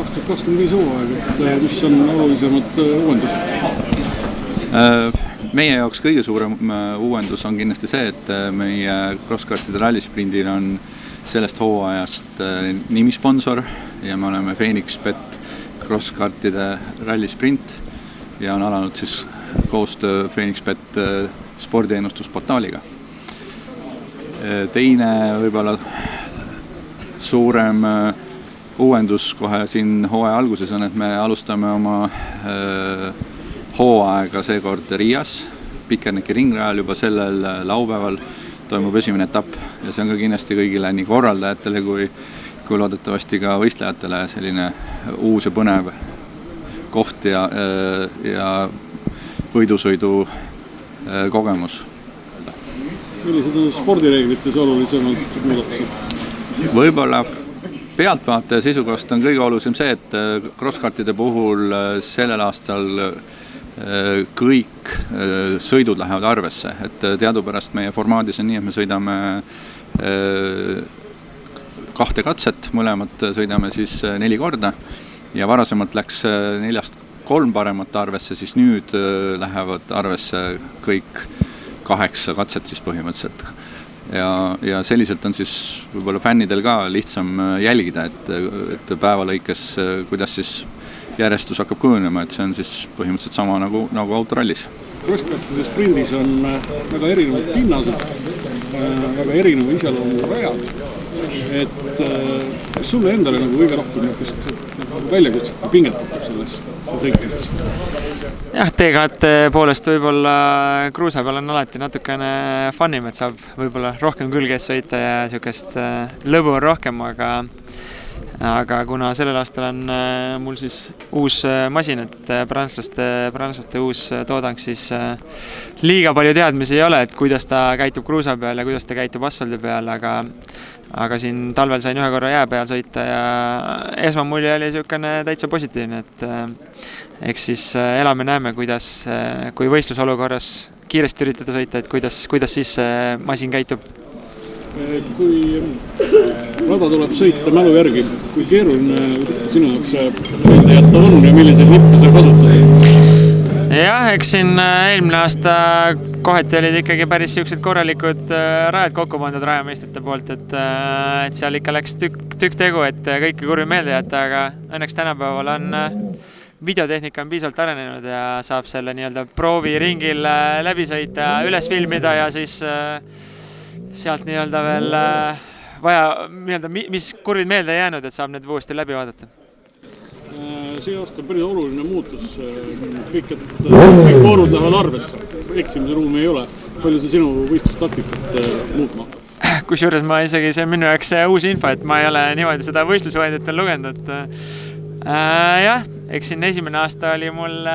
2025 hooaeg, et mis on olulisemad uuendused? Meie jaoks kõige suurem uuendus on kindlasti see, et meie crosskartide rallisprindil on sellest hooajast nimisponsor ja me oleme Phoenixbet crosskartide rallisprint ja on alanud siis koostöö Phoenixbet spordiennustusportaaliga. Teine võib-olla suurem uuendus kohe siin hooaja alguses on, et me alustame oma hooaega seekord Riias, Pikerneki ringrajal juba sellel laupäeval toimub esimene etapp ja see on ka kindlasti kõigile nii korraldajatele kui loodetavasti ka võistlejatele selline uus ja põnev koht ja võidusõidu kogemus. Millised on spordireeglites olulisemad muudatused? Võib-olla pealtvaataja seisukohast on kõige olulisem see, et crosskartide puhul sellel aastal kõik sõidud lähevad arvesse, et teadupärast meie formaadis on nii, et me sõidame 2 katset, mõlemad sõidame siis 4 korda ja varasemalt läks 4-3 paremat arvesse, siis nüüd lähevad arvesse kõik 8 katset siis põhimõtteliselt. Ja selliselt on siis võib-olla fännidel ka lihtsam jälgida, et päeva lõikes, kuidas siis järjestus hakkab kujunema, et see on siis põhimõtteliselt sama nagu autorallis. Crosskartide sprindis on väga erinevad pinnased, väga erinevad iseloomu rajad. Et sulle endale nagu kõige rohkem väljakutset pingetab selles sõitmises? Jah, T2 poolest võib-olla kruusa peal on alati natukene funnim, et saab võib-olla rohkem külges sõita ja niisugust lõbu on rohkem, aga kuna sellel aastal on mul siis uus masin, et prantslaste uus toodang, siis liiga palju teadmisi ei ole, et kuidas ta käitub kruusa peal ja kuidas ta käitub asfaldi peal, aga siin talvel sain 1 korra jää peal sõita ja esmamulje oli niisugune täitsa positiivne, et eks siis elame-näeme, kuidas, kui võistlusolukorras kiiresti üritada sõita, et kuidas siis masin käitub. Kui rada tuleb sõita mälu järgi, kui keeruline sinu jaoks meelde jätta on ja milliseid lippe sa kasutad? Jah, eks siin eelmine aasta kohati olid ikkagi päris siuksed korralikud rajad kokku pandud rajameistrite poolt, et seal ikka läks tükk tegu, et kõiki kurvi meelde jätta, aga õnneks tänapäeval on videotehnika on piisavalt arenenud ja saab selle nii-öelda prooviringil läbi sõita, üles filmida ja siis sealt nii-öelda veel vaja, mis kurvid meelde jäänud, et saab need uuesti läbi vaadata. See aasta on päris oluline muutus. Kõik voorud lähevad arvesse. Eksimise ruumi ei ole. Palju see sinu võistlustaktikat muutma? Kusjuures ma isegi, see on minu jaoks uus info, et ma ei ole niimoodi seda võistlusvõendit veel lugenud. Jah, eks siin esimene aasta oli mul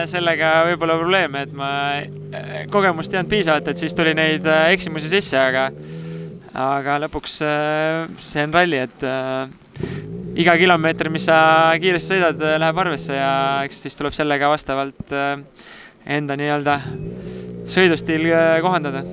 sellega võib-olla probleeme, et ma kogemust ei olnud piisavalt, et siis tuli neid eksimusi sisse, aga lõpuks see on ralli, et iga kilomeeter, mis sa kiiresti sõidad, läheb arvesse ja eks siis tuleb sellega vastavalt enda nii-öelda sõidustiil kohandada.